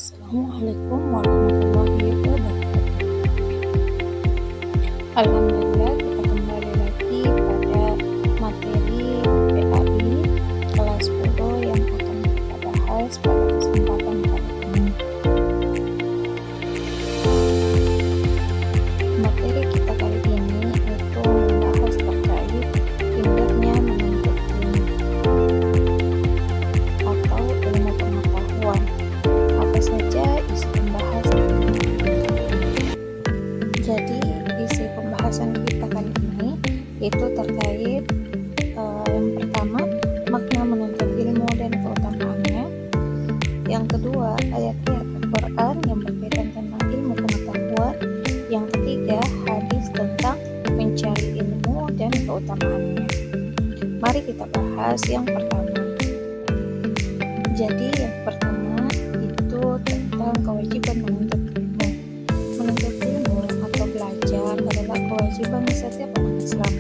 Assalamualaikum warahmatullahi wabarakatuh. Alhamdulillah, kita kembali lagi pada materi PAI kelas 10 yang akan kita bahas pada kesempatan kali ini. Materi kita kali ini itu membahas terkait indahnya menuntut ilmu atau ilmu pengetahuan. Apa saja isi pembahasan ini? Jadi isi pembahasan kita kali ini itu terkait yang pertama, makna menuntut ilmu dan keutamaannya. Yang kedua, ayat-ayat Al-Quran yang berkaitan tentang ilmu pengetahuan. Yang ketiga, hadis tentang mencari ilmu dan keutamaannya. Mari kita bahas yang pertama. Jadi yang pertama itu tentang kewajiban menuntut ilmu. Menuntut ilmu atau belajar adalah kewajiban setiap orang Islam.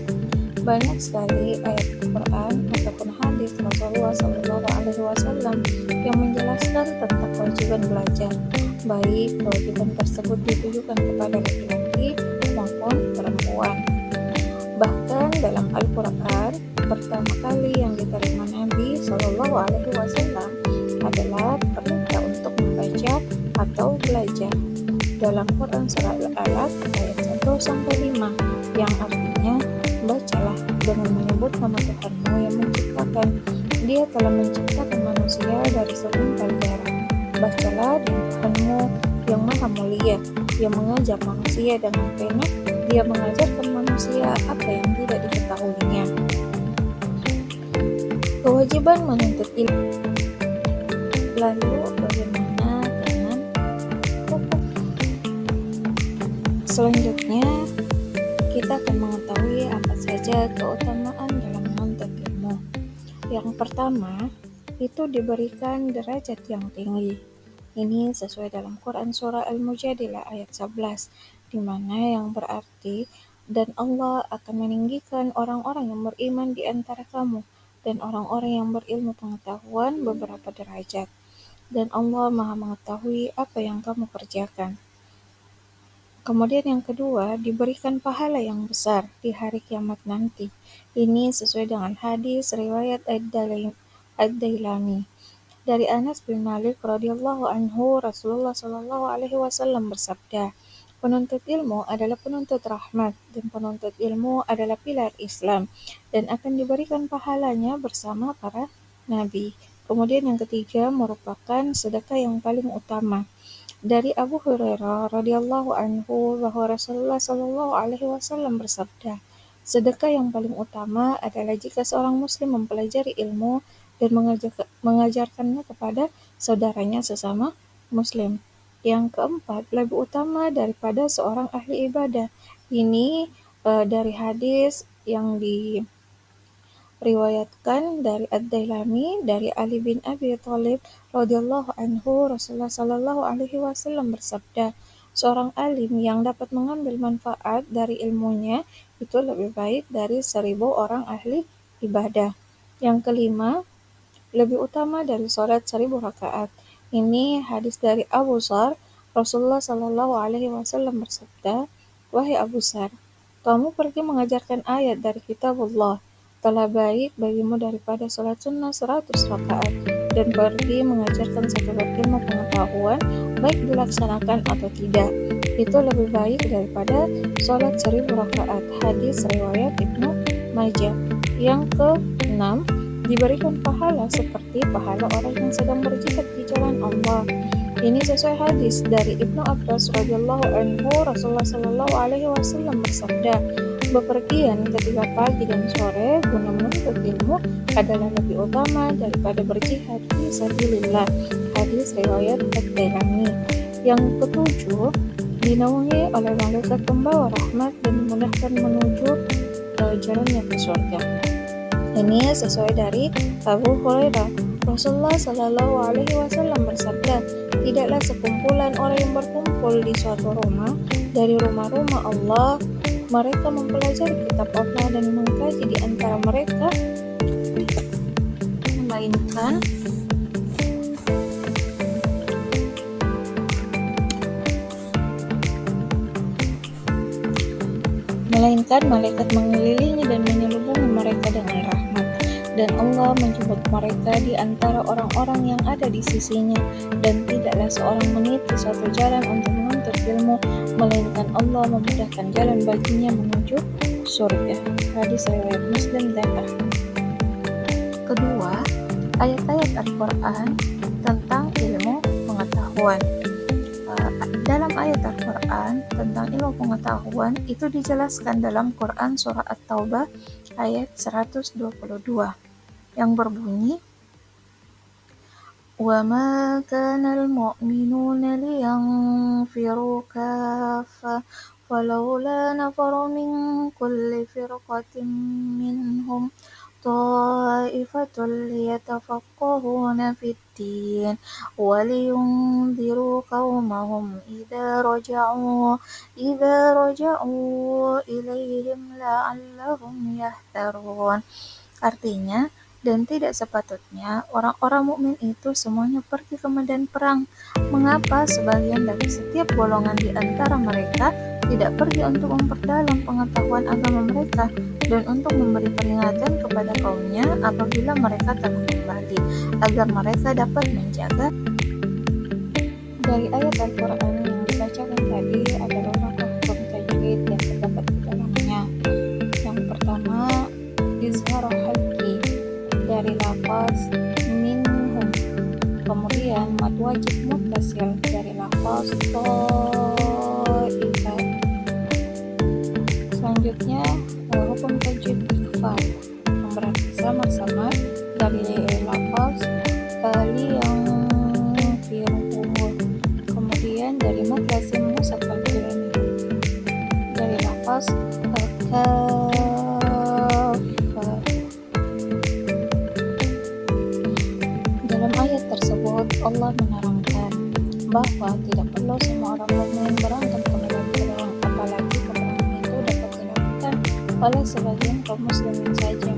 Banyak sekali ayat Al-Quran ataupun hadis Rasulullah SAW yang menjelaskan tentang kewajiban belajar. Baik kewajiban tersebut ditujukan kepada laki-laki maupun perempuan. Bahkan dalam Al-Quran pertama kali yang diterima Nabi SAW adalah perintah untuk membaca atau belajar. Dalam Quran surah Al-Alaq ayat 1-5 yang artinya, bacalah dengan menyebut nama Tuhanmu yang menciptakan. Dia telah menciptakan manusia dari segumpal darah. Bacalah dengan Tuhanmu yang maha mulia, yang mengajar manusia dengan pena. Dia mengajarkan manusia apa yang tidak diketahuinya. Kewajiban menuntut ilmu. Lalu bagaimana dengan hukum? Selanjutnya kita akan mengetahui apa saja keutamaan dalam menuntut ilmu. Yang pertama, itu diberikan derajat yang tinggi. Ini sesuai dalam Quran surah Al-Mujadilah ayat 11, di mana yang berarti, dan Allah akan meninggikan orang-orang yang beriman di antara kamu dan orang-orang yang berilmu pengetahuan beberapa derajat. Dan Allah maha mengetahui apa yang kamu kerjakan. Kemudian yang kedua, diberikan pahala yang besar di hari kiamat nanti. Ini sesuai dengan hadis riwayat Ad-Dailami. Dari Anas bin Malik radhiyallahu anhu, Rasulullah SAW bersabda, penuntut ilmu adalah penuntut rahmat, dan penuntut ilmu adalah pilar Islam, dan akan diberikan pahalanya bersama para nabi. Kemudian yang ketiga merupakan sedekah yang paling utama. Dari Abu Hurairah radhiyallahu anhu bahwa Rasulullah SAW bersabda, sedekah yang paling utama adalah jika seorang muslim mempelajari ilmu dan mengajarkannya kepada saudaranya sesama muslim. Yang keempat, lebih utama daripada seorang ahli ibadah. Ini dari hadis yang diriwayatkan dari Ad-Dailami dari Ali bin Abi Thalib radhiyallahu anhu. Rasulullah SAW bersabda, seorang alim yang dapat mengambil manfaat dari ilmunya itu lebih baik dari 1000 orang ahli ibadah. Yang kelima, lebih utama dari sholat 1000 rakaat. Ini hadis dari Abu Dzar. Rasulullah SAW bersabda, wahai Abu Dzar, kamu pergi mengajarkan ayat dari kitabullah, telah baik bagimu daripada sholat sunnah 100 rakaat, dan pergi mengajarkan satu bab ilmu pengetahuan, baik dilaksanakan atau tidak. Itu lebih baik daripada sholat 1000 rakaat. Hadis riwayat Ibnu Majah. Yang keenam, diberikan pahala seperti pahala orang yang sedang berjihad di jalan Allah. Ini sesuai hadis dari Ibnu Abbas radhiyallahu anhu. Rasulullah SAW bersabda, bepergian ketika pagi dan sore guna menuntut ilmu adalah lebih utama daripada berjihad fi sabilillah. Hadis riwayat Ad-Dailami. Yang ketujuh, dinaungi oleh malaikat pembawa rahmat dan memudahkan menuju jalannya ke surga. Ini sesuai dari Abu Hurairah. Rasulullah SAW bersabda, tidaklah sekumpulan orang yang berkumpul di suatu rumah dari rumah-rumah Allah, mereka mempelajari kitab Allah dan mengkaji di antara mereka, melainkan melainkan malaikat mengelilingi dan menyelubungi mereka dengan rahmat. Dan Allah menjemput mereka di antara orang-orang yang ada di sisinya, dan tidaklah seorang meniti suatu jalan untuk menuntut ilmu, melainkan Allah memudahkan jalan baginya menuju surga. Hadis riwayat Muslim dan Ahmad. Kedua, ayat-ayat Al-Quran tentang ilmu pengetahuan. Dalam ayat Al-Quran tentang ilmu pengetahuan itu dijelaskan dalam Quran Surah At-Taubah ayat 122 yang berbunyi, وَمَا كَانَ الْمُؤْمِنُونَ لِيَنْفِرُوا كَافَّةً فَلَوْلَا نَفَرَ مِنْ كُلِّ فِرْقَةٍ مِنْهُمْ طَائِفَةٌ لِيَتَفَقَّهُوا فِي الدِّينِ وَلِيُنْذِرُوا قَوْمَهُمْ إِذَا رَجَعُوا إِلَيْهِمْ لَعَلَّهُمْ يَحْذَرُونَ. Artinya, dan tidak sepatutnya orang-orang mukmin itu semuanya pergi ke medan perang. Mengapa sebagian dari setiap golongan di antara mereka tidak pergi untuk memperdalam pengetahuan agama mereka dan untuk memberi peringatan kepada kaumnya apabila mereka telah kembali, agar mereka dapat menjaga. Dari ayat Al-Quran yang dibacakan tadi ada beberapa hukum tajwid yang terdapat di dalamnya. Yang pertama, izhar halki dari lafaz minhum, kemudian mad wajib muttasil dari lafaz ta'ifah. Selanjutnya hukum tajwid ikhfa yang berarti sama-sama dari lafaz yang firuhu, kemudian dari mad lazim musaqqal ini dari lafaz kaf. Dalam ayat tersebut Allah menerangkan bahwa tidak perlu semua orang mukmin berangkat ke medan perang, apalagi peperangan itu dapat dilakukan oleh sebagian kaum muslimin saja.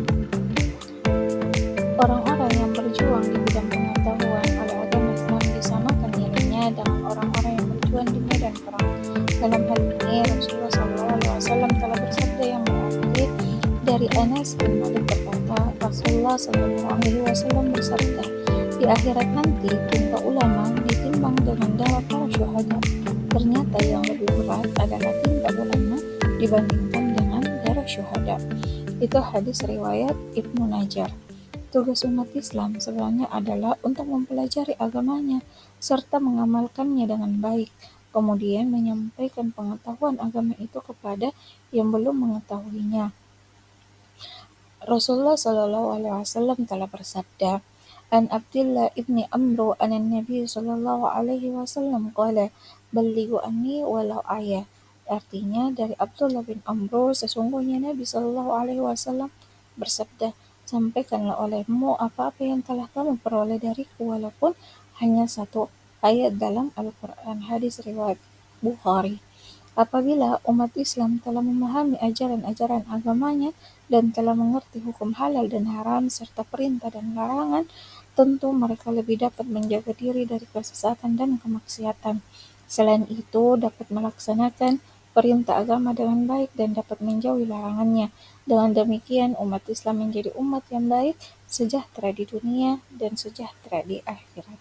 Orang-orang yang berjuang di bidang pengetahuan oleh agama Islam disamakan nilainya dengan orang-orang yang berjuang di medan perang. Dalam hal ini Rasulullah SAW telah bersabda yang berarti, dari Anas bin Malik berkata, Rasulullah SAW bersabda, di akhirat nanti tinta ulama ditimbang dengan darah para syuhada. Ternyata yang lebih berat adalah tinta ulama dibandingkan dengan darah syuhada. Itu hadis riwayat Ibnu Najjar. Tugas umat Islam sebenarnya adalah untuk mempelajari agamanya serta mengamalkannya dengan baik, kemudian menyampaikan pengetahuan agama itu kepada yang belum mengetahuinya. Rasulullah SAW telah bersabda, An Abdullah ibni Amru anan Nabi SAW qala ballighu anni walau ayah. Artinya, dari Abdullah bin Amru, sesungguhnya Nabi SAW bersabda, sampaikanlah olehmu apa-apa yang telah kamu peroleh dariku walaupun hanya satu ayat dalam Al-Quran. Hadis riwayat Bukhari. Apabila umat Islam telah memahami ajaran-ajaran agamanya dan telah mengerti hukum halal dan haram serta perintah dan larangan, tentu mereka lebih dapat menjaga diri dari kesesatan dan kemaksiatan. Selain itu, dapat melaksanakan perintah agama dengan baik dan dapat menjauhi larangannya. Dengan demikian, umat Islam menjadi umat yang baik, sejahtera di dunia dan sejahtera di akhirat.